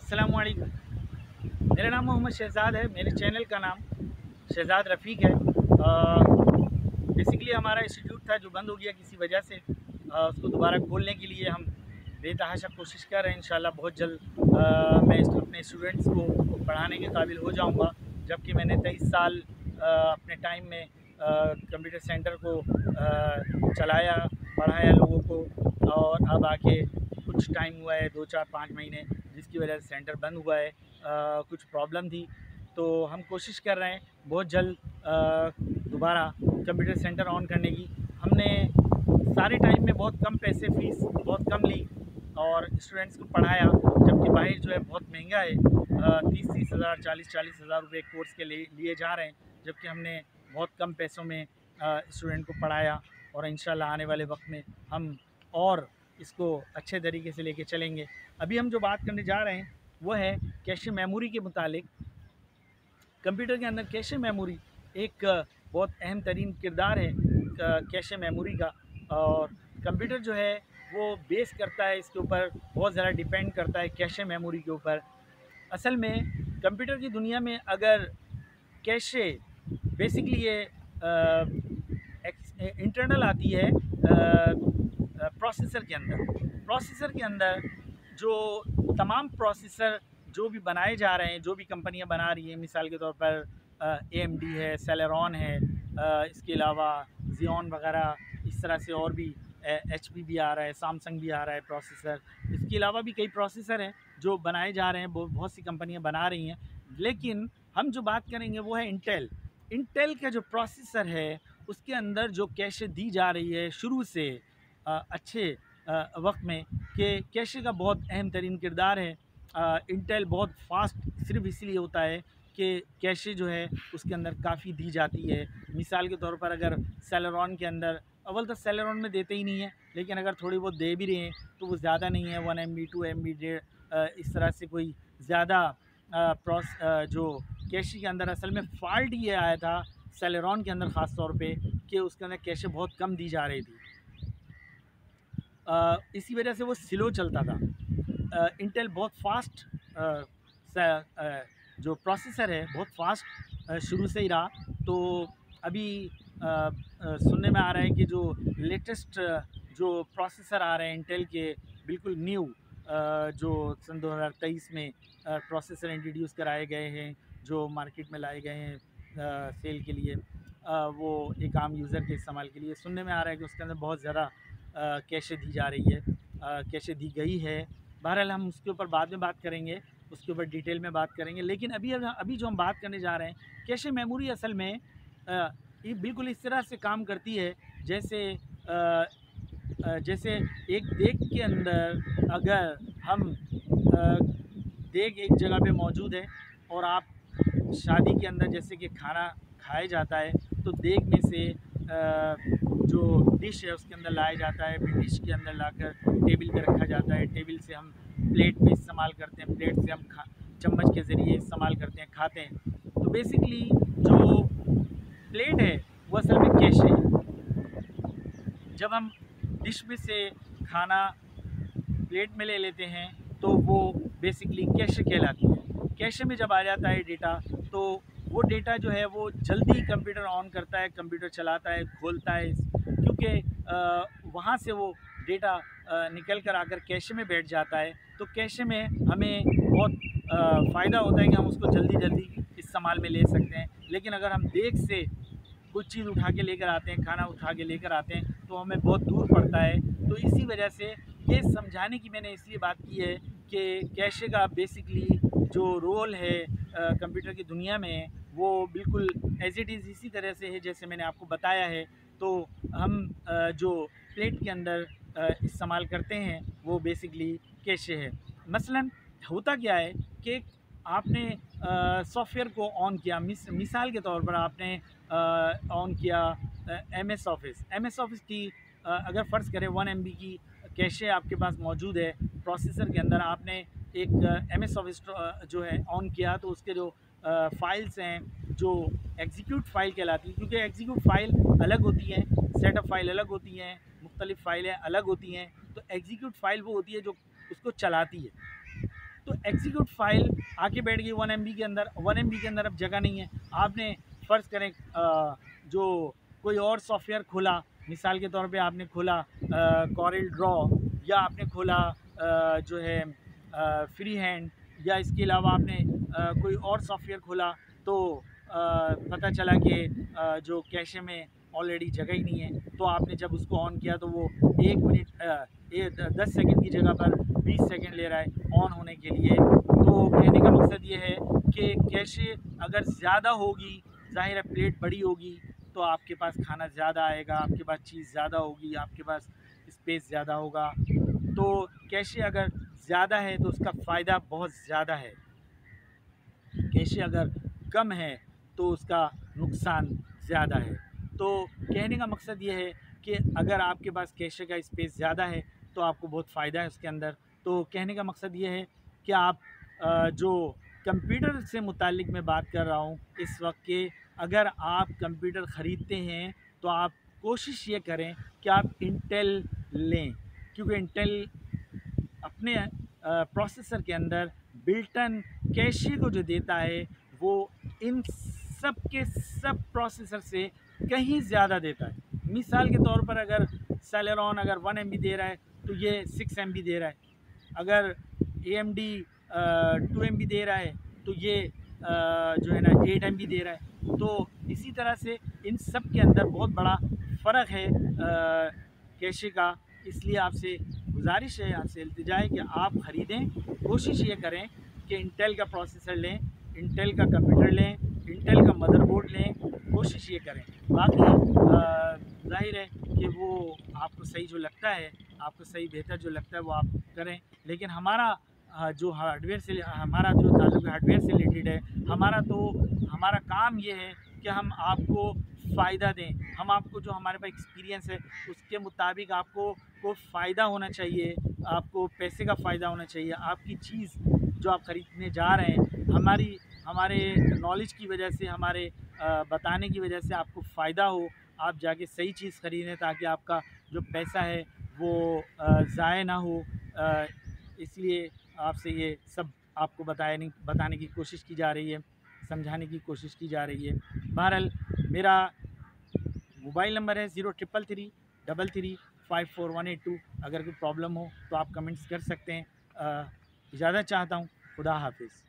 अस्सलामुअलैकुम। मेरा नाम मोहम्मद शहज़ाद है। मेरे चैनल का नाम शहज़ाद रफ़ीक है। बेसिकली हमारा इंस्टीट्यूट था जो बंद हो गया किसी वजह से, उसको दोबारा खोलने के लिए हम बेतहाशा कोशिश कर रहे हैं। इंशाल्लाह बहुत जल्द मैं अपने स्टूडेंट्स को पढ़ाने के काबिल हो जाऊंगा। जबकि मैंने 23 साल अपने टाइम में कंप्यूटर सेंटर को चलाया, पढ़ाया लोगों को, और अब आके कुछ टाइम हुआ है, 2-4-5 महीने, जिसकी वजह से सेंटर बंद हुआ है। कुछ प्रॉब्लम थी, तो हम कोशिश कर रहे हैं बहुत जल्द दोबारा कंप्यूटर सेंटर ऑन करने की। हमने सारे टाइम में बहुत कम पैसे, फ़ीस बहुत कम ली और स्टूडेंट्स को पढ़ाया, जबकि बाहर जो है बहुत महंगा है। 30-30 हज़ार, 40-40 हज़ार रुपये कोर्स के लिए जा रहे हैं, जबकि हमने बहुत कम पैसों में स्टूडेंट को पढ़ाया। और इंशाल्लाह आने वाले वक्त में हम और इसको अच्छे तरीके से लेके चलेंगे। अभी हम जो बात करने जा रहे हैं वो है कैशे मेमोरी के मुतालिक। कंप्यूटर के अंदर कैशे मेमोरी एक बहुत अहम तरीन किरदार है कैशे मेमोरी का, और कंप्यूटर जो है वो बेस करता है इसके ऊपर, बहुत ज़्यादा डिपेंड करता है कैशे मेमोरी के ऊपर। असल में कंप्यूटर की दुनिया में अगर कैशे बेसिकली ये इंटरनल आती है प्रोसेसर के अंदर जो तमाम प्रोसेसर जो भी बनाए जा रहे हैं, जो भी कंपनियां बना रही हैं, मिसाल के तौर पर AMD है, सेलेरॉन है, इसके अलावा जियोन वगैरह, इस तरह से और भी HP भी आ रहा है, सैमसंग भी आ रहा है प्रोसेसर। इसके अलावा भी कई प्रोसेसर हैं जो बनाए जा रहे हैं, बहुत सी कंपनियां बना रही हैं। लेकिन हम जो बात करेंगे वो है इंटेल का जो प्रोसेसर है उसके अंदर जो कैशे दी जा रही है शुरू से अच्छे वक्त में, कि कैशे का बहुत अहम तरीन किरदार है। इंटेल बहुत फास्ट सिर्फ इसलिए होता है कि कैशे जो है उसके अंदर काफ़ी दी जाती है। मिसाल के तौर पर अगर सेलेरॉन के अंदर, अव्वल तो सेलेरॉन में देते ही नहीं है, लेकिन अगर थोड़ी बहुत दे भी रहे हैं तो वो ज़्यादा नहीं है, 1 MB 2 MB इस तरह से कोई ज़्यादा जो कैशे के अंदर असल में फ़ाल्ट ये आया था सेलेरॉन के अंदर ख़ास तौर पे कि उसके अंदर कैशे बहुत कम दी जा रही थी। इसी वजह से वो स्लो चलता था। इंटेल बहुत फास्ट जो प्रोसेसर है बहुत फास्ट शुरू से ही रहा। तो अभी सुनने में आ रहा है कि जो लेटेस्ट जो प्रोसेसर आ रहे हैं इंटेल के, बिल्कुल न्यू, जो सन 2023 में प्रोसेसर इंट्रोड्यूस कराए गए हैं, जो मार्केट में लाए गए हैं सेल के लिए, वो एक आम यूज़र के इस्तेमाल के लिए, सुनने में आ रहा है कि उसके अंदर बहुत ज़्यादा कैशे दी जा रही है, कैशे दी गई है। बहरहाल हम उसके ऊपर बाद में बात करेंगे, उसके ऊपर डिटेल में बात करेंगे। लेकिन अभी जो हम बात करने जा रहे हैं, कैशे मेमोरी असल में ये बिल्कुल इस तरह से काम करती है जैसे एक देग के अंदर अगर हम देग एक जगह पे मौजूद है और आप शादी के अंदर जैसे कि खाना खाया जाता है तो देग में से जो डिश है उसके अंदर लाया जाता है, फिर डिश के अंदर लाकर टेबल पे रखा जाता है, टेबल से हम प्लेट में इस्तेमाल करते हैं, प्लेट से हम चम्मच के ज़रिए इस्तेमाल करते हैं, खाते हैं। तो बेसिकली जो प्लेट है वो असल में कैशे है। जब हम डिश में से खाना प्लेट में ले लेते हैं तो वो बेसिकली कैशे कहलाती है। कैशे में जब आ जाता है डेटा, तो वो डेटा जो है वो जल्दी कंप्यूटर ऑन करता है, कंप्यूटर चलाता है, खोलता है, क्योंकि वहाँ से वो डेटा निकल कर आकर कैशे में बैठ जाता है। तो कैशे में हमें बहुत फ़ायदा होता है कि हम उसको जल्दी इस्तेमाल में ले सकते हैं। लेकिन अगर हम देग से कुछ चीज़ उठा के लेकर आते हैं, खाना उठा के लेकर आते हैं, तो हमें बहुत दूर पड़ता है। तो इसी वजह से ये समझाने की मैंने इसलिए बात की है कि कैशे का बेसिकली जो रोल है कंप्यूटर की दुनिया में, वो बिल्कुल एज़ इट इज़ इसी तरह से है जैसे मैंने आपको बताया है। तो हम जो प्लेट के अंदर इस्तेमाल करते हैं वो बेसिकली कैशे है। मसलन होता क्या है कि आपने सॉफ्टवेयर को ऑन किया, मिसाल के तौर पर आपने ऑन किया MS ऑफिस की, अगर फ़र्ज़ करें 1 MB की कैशे आपके पास मौजूद है प्रोसेसर के अंदर, आपने एक MS ऑफिस जो है ऑन किया, तो उसके जो फ़ाइल्स हैं जो एग्जीक्यूट फ़ाइल कहलाती है, क्योंकि एग्जीक्यूट फ़ाइल अलग होती हैं, सेटअप फ़ाइल अलग होती हैं, मुख्तलिफ़ फ़ाइलें अलग होती हैं। तो एग्जीक्यूट फ़ाइल वो होती है जो उसको चलाती है। तो एग्जीक्यूट फाइल आके बैठ गई 1 MB के अंदर। 1 MB के अंदर अब जगह नहीं है। आपने फ़र्ज़ करें जो कोई और सॉफ्टवेयर खोला, मिसाल के तौर पे आपने खोला कॉरेल ड्रॉ, या आपने खोला जो है फ्री हैंड, या इसके अलावा आपने कोई और सॉफ्टवेयर खोला, तो पता चला कि जो कैशे में ऑलरेडी जगह ही नहीं है। तो आपने जब उसको ऑन किया तो वो 1 मिनट 10 सेकंड की जगह पर 20 सेकंड ले रहा है ऑन होने के लिए। तो कहने का मकसद ये है कि कैशे अगर ज़्यादा होगी, ज़ाहिर है प्लेट बड़ी होगी तो आपके पास खाना ज़्यादा आएगा, आपके पास चीज़ ज़्यादा होगी, आपके पास स्पेस ज़्यादा होगा। तो कैशे अगर ज़्यादा है तो उसका फ़ायदा बहुत ज़्यादा है, कैशे अगर कम है तो उसका नुकसान ज़्यादा है। तो कहने का मकसद ये है कि अगर आपके पास कैशे का स्पेस ज़्यादा है तो आपको बहुत फ़ायदा है उसके अंदर। तो कहने का मकसद ये है कि आप जो कंप्यूटर से मुतालिक मैं बात कर रहा हूँ इस वक्त के, अगर आप कंप्यूटर ख़रीदते हैं तो आप कोशिश ये करें कि आप इंटेल लें, क्योंकि इंटेल अपने प्रोसेसर के अंदर बिल्टन कैशे को जो देता है वो इन सब के सब प्रोसेसर से कहीं ज़्यादा देता है। मिसाल के तौर पर अगर सेलेरॉन अगर 1 MB दे रहा है तो ये 6 MB दे रहा है। अगर AMD 2 MB दे रहा है तो ये जो है ना 8 MB दे रहा है। तो इसी तरह से इन सब के अंदर बहुत बड़ा फ़र्क है कैशे का। इसलिए आपसे गुजारिश है, आपसे इल्तिजा है कि आप ख़रीदें, कोशिश ये करें कि इंटेल का प्रोसेसर लें, इंटेल का कंप्यूटर लें, इंटेल का मदरबोर्ड लें, कोशिश ये करें। बाकी ज़ाहिर है कि वो आपको सही जो लगता है, आपको सही बेहतर जो लगता है वो आप करें। लेकिन हमारा जो हार्डवेयर से हमारा जो ताल्लुक़ हार्डवेयर से रिलेटेड है, हमारा काम ये है कि हम आपको फ़ायदा दें। हम आपको जो हमारे पास एक्सपीरियंस है उसके मुताबिक आपको को फ़ायदा होना चाहिए, आपको पैसे का फ़ायदा होना चाहिए। आपकी चीज़ जो आप ख़रीदने जा रहे हैं हमारे नॉलेज की वजह से, हमारे बताने की वजह से आपको फ़ायदा हो, आप जाके सही चीज़ ख़रीदें ताकि आपका जो पैसा है वो ज़ाय ना हो। इसलिए आपसे ये सब आपको बताने की कोशिश की जा रही है, समझाने की कोशिश की जा रही है। बहरहाल मेरा मोबाइल नंबर है 033333548182। अगर कोई प्रॉब्लम हो तो आप कमेंट्स कर सकते हैं। इजाज़त चाहता हूँ। खुदा हाफिज़।